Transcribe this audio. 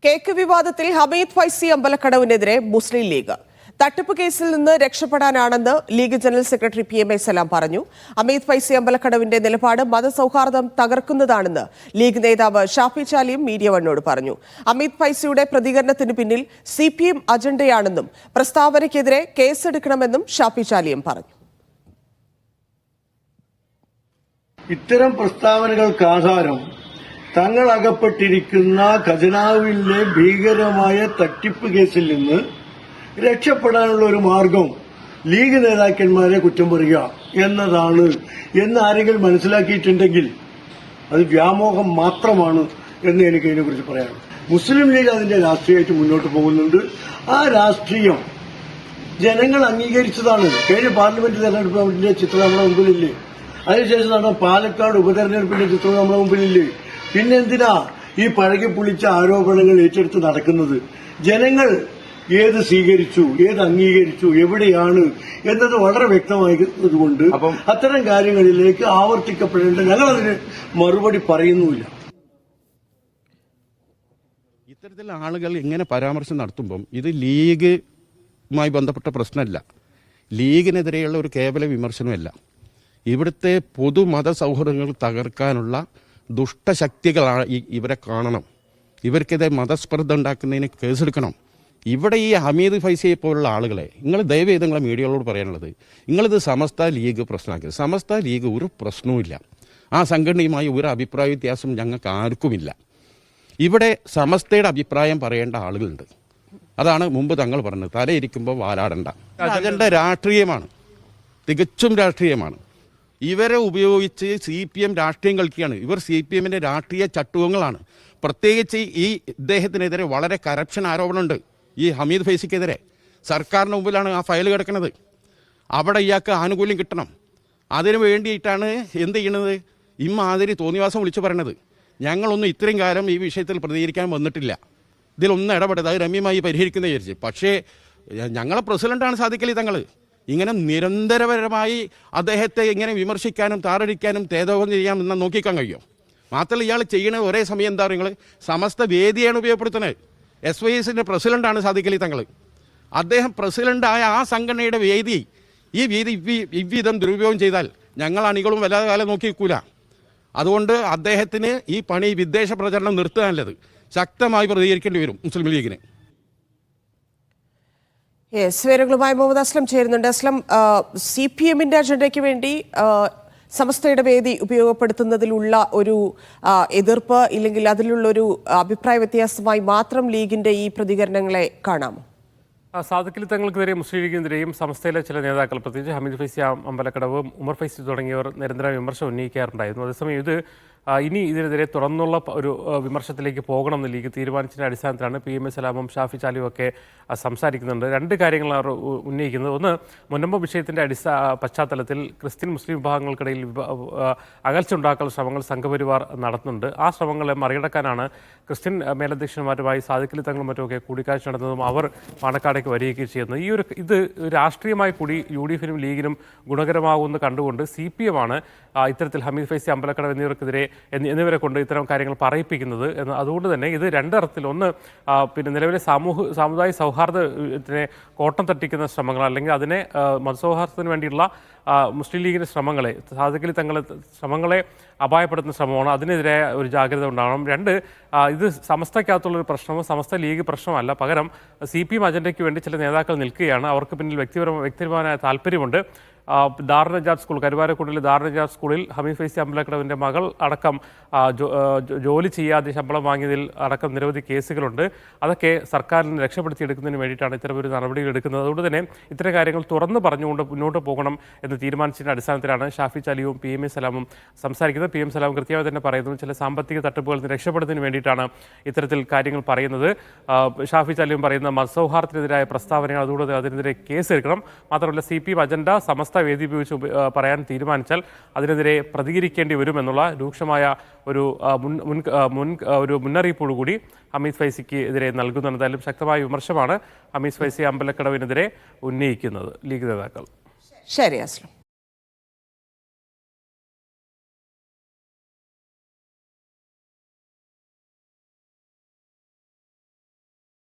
Cake വിവാദത്തിൽ ഹമീദ് ഫൈസി അമ്പലക്കടവിനെതിരെ മുസ്ലിം league. തട്ടിപ്പ് കേസിൽ നിന്ന് രക്ഷപ്പെടാനാണെന്ന് ലീഗ് ജനറൽ സെക്രട്ടറി PMA സലാം പറഞ്ഞു. ഹമീദ് ഫൈസി അമ്പലക്കടവിന്റെ നിലപാട് മതസൗഹാർദ്ദം തകർക്കുന്നതാണെന്ന് ലീഗ് നേതാവ് ഷാഫി ചാലിയും മീഡിയ വണ്ണോട് പറഞ്ഞു. ഹമീദ് ഫൈസിയുടെ പ്രതികരണത്തിന് പിന്നിൽ CPM അജണ്ടയാണെന്നും പ്രസ്താവനയ്ക്കെതിരെ കേസെടുക്കണമെന്നും ഷാഫി ചാലിയും പറഞ്ഞു. ഇത്തരം പ്രസ്താവനകൾക്ക് ആധാരം തങ്ങൾ അകപ്പെട്ടിരിക്കുന്ന ഖജനാവിലെ ഭീകരമായ തട്ടിപ്പ് കേസിൽ നിന്ന് രക്ഷപ്പെടാനുള്ള ഒരു മാർഗം ലീഗ് നേതാക്കന്മാരെ കുറ്റം പറയുക എന്നതാണ് എന്ന് ആരെങ്കിലും മനസ്സിലാക്കിയിട്ടുണ്ടെങ്കിൽ അത് വ്യാമോഹം മാത്രമാണ് എന്ന് എനിക്ക് ഇതിനെക്കുറിച്ച് പറയാനുള്ളത്. മുസ്ലിം ലീഗ് അതിന്റെ രാഷ്ട്രീയമായിട്ട് മുന്നോട്ട് പോകുന്നുണ്ട്. ആ രാഷ്ട്രീയം ജനങ്ങൾ അംഗീകരിച്ചതാണ്. കഴിഞ്ഞ പാർലമെന്റ് തെരഞ്ഞെടുപ്പിന്റെ ചിത്രം നമ്മുടെ മുമ്പിലില്ലേ? അതിനുശേഷം നടന്ന പാലക്കാട് ഉപതെരഞ്ഞെടുപ്പിന്റെ ചിത്രം നമ്മുടെ മുമ്പിലില്ലേ? പിന്നെന്തിനാ ഈ പഴകി പുളിച്ച ആരോപണങ്ങൾ ഏറ്റെടുത്ത് നടക്കുന്നത്? ജനങ്ങൾ ഏത് സ്വീകരിച്ചു, ഏത് അംഗീകരിച്ചു, എവിടെയാണ് എന്നത് വളരെ വ്യക്തമായതുകൊണ്ട് അത്തരം കാര്യങ്ങളിലേക്ക് ആവർത്തിക്കപ്പെടേണ്ട ഞങ്ങളതിന് മറുപടി പറയുന്നുമില്ല. ഇത്തരത്തിലുള്ള ആളുകൾ ഇങ്ങനെ പരാമർശം നടത്തുമ്പം ഇത് ലീഗുമായി ബന്ധപ്പെട്ട പ്രശ്നമല്ല, ലീഗിനെതിരെയുള്ള ഒരു കേവല വിമർശനമല്ല. ഇവിടുത്തെ പൊതുമത സൗഹൃദങ്ങൾ തകർക്കാനുള്ള ദുഷ്ടശക്തികളാണ് ഇവരെ കാണണം. ഇവർക്കെതിരെ മതസ്പർദ്ധ ഉണ്ടാക്കുന്നതിന് കേസെടുക്കണം. ഇവിടെ ഈ ഹമീദ് ഫൈസിയെ പോലുള്ള ആളുകളെ നിങ്ങൾ ദയവ് ചെയ്ത് നിങ്ങളെ മീഡിയകളോട് പറയാനുള്ളത്, നിങ്ങളിത് സമസ്ത ലീഗ് പ്രശ്നമാക്കിയത്. സമസ്ത ലീഗ് ഒരു പ്രശ്നവുമില്ല. ആ സംഘടനയുമായി ഒരു അഭിപ്രായ വ്യത്യാസം ഞങ്ങൾക്ക് ആർക്കുമില്ല. ഇവിടെ സമസ്തയുടെ അഭിപ്രായം പറയേണ്ട ആളുകളുണ്ട്. അതാണ് മുമ്പ് തങ്ങൾ പറഞ്ഞത്, തലയിരിക്കുമ്പോൾ വാലാടണ്ട. അജണ്ട രാഷ്ട്രീയമാണ്, തികച്ചും രാഷ്ട്രീയമാണ്. ഇവരെ ഉപയോഗിച്ച് CPM രാഷ്ട്രീയം കളിക്കുകയാണ്. ഇവർ CPMന്റെ രാഷ്ട്രീയ ചട്ടുകങ്ങളാണ്. പ്രത്യേകിച്ച് ഈ ഇദ്ദേഹത്തിനെതിരെ വളരെ കറപ്ഷൻ ആരോപണമുണ്ട്. ഈ ഹമീദ് ഫൈസിക്കെതിരെ സർക്കാരിന് മുമ്പിലാണ് ആ ഫയൽ കിടക്കുന്നത്. അവിടെ ഇയാൾക്ക് ആനുകൂല്യം കിട്ടണം. അതിനു വേണ്ടിയിട്ടാണ് എന്ത് ചെയ്യണത്? ഇമ്മാതിരി തോന്നിവാസം വിളിച്ചു പറയണത്. ഞങ്ങളൊന്നും ഇത്രയും കാലം ഈ വിഷയത്തിൽ പ്രതികരിക്കാൻ വന്നിട്ടില്ല. ഇതിലൊന്നും ഇടപെട്ടത് അത് രമ്യമായി പരിഹരിക്കുന്ന വിചാരിച്ച്. പക്ഷേ ഞങ്ങളെ പ്രസിഡന്റാണ് സാദിഖലി തങ്ങൾ. ഇങ്ങനെ നിരന്തരപരമായി അദ്ദേഹത്തെ ഇങ്ങനെ വിമർശിക്കാനും താറടിക്കാനും തേജോവം ചെയ്യാൻ എന്നാൽ നോക്കിക്കാൻ കഴിയും. മാത്രമല്ല ഇയാൾ ചെയ്യണ ഒരേ സമയം എന്താ പറയുക, സമസ്ത വേദിയാണ് ഉപയോഗപ്പെടുത്തുന്നത്. SYSന്റെ പ്രസിഡന്റാണ് സാദിഖലി തങ്ങൾ. അദ്ദേഹം പ്രസിഡന്റായ ആ സംഘടനയുടെ വേദി, ഈ വേദി ഇவ்விധം ദുരുപയോഗം ചെയ്താൽ ഞങ്ങൾ അണികളും വല്ലാതെ കാലം നോക്കി നിൽക്കൂല. അതുകൊണ്ട് അദ്ദേഹത്തിന് ഈ പണി വിദ്വേഷ പ്രചരണം നിർത്താനുള്ളത് ശക്തമായി പ്രതികരിക്കേണ്ടി വരും മുസ്ലിം ലീഗിന്. വിവരങ്ങളുമായി മുഹമ്മദ് അസ്ലം ചേരുന്നുണ്ട്. അസ്ലം, CPMന്റെ അജണ്ടയ്ക്ക് വേണ്ടി സമസ്തയുടെ വേദി ഉപയോഗപ്പെടുത്തുന്നതിലുള്ള ഒരു എതിർപ്പ് ഇല്ലെങ്കിൽ അതിലുള്ളൊരു അഭിപ്രായ വ്യത്യാസമായി മാത്രം ലീഗിന്റെ ഈ പ്രതികരണങ്ങളെ കാണാമോ? സാദിഖലി തങ്ങൾക്കെതിരെ മുസ്ലിം ലീഗിനെതിരെയും സമസ്തയിലെ ചില നേതാക്കൾ, പ്രത്യേകിച്ച് ഹമീദ് ഫൈസി അമ്പലക്കടവ്, ഉമർ ഫൈസി തുടങ്ങിയവർ നിരന്തര വിമർശനം ഉന്നയിക്കാറുണ്ടായിരുന്നു. അതേസമയം ഇനി ഇതിനെതിരെ തുറന്നുള്ള ഒരു വിമർശനത്തിലേക്ക് പോകണമെന്ന് ലീഗ് തീരുമാനിച്ചതിൻ്റെ അടിസ്ഥാനത്തിലാണ് PMA സലാമും ഷാഫി ചാലിയും ഒക്കെ സംസാരിക്കുന്നുണ്ട്. രണ്ട് കാര്യങ്ങളാണ് അവർ ഉന്നയിക്കുന്നത്. ഒന്ന്, മുനമ്പം വിഷയത്തിൻ്റെ പശ്ചാത്തലത്തിൽ ക്രിസ്ത്യൻ മുസ്ലിം വിഭാഗങ്ങൾക്കിടയിൽ അകൽച്ച ഉണ്ടാക്കാനുള്ള ശ്രമങ്ങൾ സംഘപരിവാർ നടത്തുന്നുണ്ട്. ആ ശ്രമങ്ങളെ മറികടക്കാനാണ് ക്രിസ്ത്യൻ മേലധ്യക്ഷന്മാരുമായി സാദിഖലി തങ്ങളും മറ്റുമൊക്കെ കൂടിക്കാഴ്ച നടന്നതും അവർ പാണക്കാടേക്ക് വരികയും ചെയ്യുന്നത്. ഇത് രാഷ്ട്രീയമായി കൂടി UDFനും ലീഗിനും ഗുണകരമാകുമെന്ന് കണ്ടുകൊണ്ട് CPM ആണ് ഇത്തരത്തിൽ ഹമീദ് ഫൈസി അമ്പലക്കടവ് എന്നിവരെ കൊണ്ട് ഇത്തരം കാര്യങ്ങൾ പറയിപ്പിക്കുന്നത് എന്ന്. അതുകൊണ്ട് തന്നെ ഇത് രണ്ടർത്ഥത്തിൽ, ഒന്ന് പിന്നെ നിലവിലെ സാമുദായിക സൗഹാർദ്ദത്തിനെ കോട്ടം തട്ടിക്കുന്ന ശ്രമങ്ങൾ, അല്ലെങ്കിൽ അതിനെ മതസൗഹാർദ്ദത്തിന് വേണ്ടിയുള്ള മുസ്ലിം ലീഗിൻ്റെ ശ്രമങ്ങളെ, സാദിഖലി തങ്ങളെ ശ്രമങ്ങളെ അപായപ്പെടുത്തുന്ന ശ്രമമാണ്. അതിനെതിരെ ഒരു ജാഗ്രത ഉണ്ടാവണം. രണ്ട്, ഇത് സമസ്തയ്ക്കകത്തുള്ളൊരു പ്രശ്നമോ സമസ്ത ലീഗ് പ്രശ്നമല്ല, പകരം CPM അജണ്ടയ്ക്ക് വേണ്ടി ചില നേതാക്കൾ നിൽക്കുകയാണ്. അവർക്ക് പിന്നിൽ വ്യക്തിപരമായ താല്പര്യമുണ്ട്. ദാറുന്നജാത്ത് സ്കൂൾ, കരുവാരക്കുണ്ടിലെ ദാറുന്നജാത്ത് സ്കൂളിൽ ഹമീദ് ഫൈസി അമ്പലക്കടവിൻ്റെ മകൾ അടക്കം ജോലി ചെയ്യാതെ ശമ്പളം വാങ്ങിയതിൽ അടക്കം നിരവധി കേസുകളുണ്ട്. അതൊക്കെ സർക്കാരിന് രക്ഷപ്പെടുത്തിയെടുക്കുന്നതിന് വേണ്ടിയിട്ടാണ് ഇത്തരമൊരു നടപടികൾ എടുക്കുന്നത്. അതുകൊണ്ട് തന്നെ ഇത്തരം കാര്യങ്ങൾ തുറന്നു പറഞ്ഞുകൊണ്ട് മുന്നോട്ട് പോകണം എന്ന് തീരുമാനിച്ചതിൻ്റെ അടിസ്ഥാനത്തിലാണ് ഷാഫി ചാലിയും PMA സലാമും സംസാരിക്കുന്നത്. PM സലാം കൃത്യമായി തന്നെ പറയുന്നു, ചില സാമ്പത്തിക തട്ടിപ്പുകളിൽ നിന്ന് രക്ഷപ്പെടുന്നതിന് വേണ്ടിയിട്ടാണ് ഇത്തരത്തിൽ കാര്യങ്ങൾ പറയുന്നത്. ഷാഫി ചാലിയും പറയുന്ന മതസൗഹാർദ്ദത്തിനെതിരായ പ്രസ്താവനയാണ്, അതുകൊണ്ട് അതിനെതിരെ കേസെടുക്കണം. മാത്രമല്ല CPM അജണ്ട സമസ്ത വേദി ഉപയോഗിച്ച് പറയാൻ തീരുമാനിച്ചാൽ അതിനെതിരെ പ്രതികരിക്കേണ്ടി വരുമെന്നുള്ള രൂക്ഷമായ ഒരു മുന്നറിയിപ്പോടുകൂടി ഹമീദ് ഫൈസിക്ക് എതിരെ നൽകുന്നു. എന്തായാലും ശക്തമായ വിമർശനമാണ് ഹമീദ് ഫൈസി അമ്പലക്കടവിനെതിരെ ഉന്നയിക്കുന്നത് ലീഗ് നേതാക്കൾ. ശരി അസ്ലം.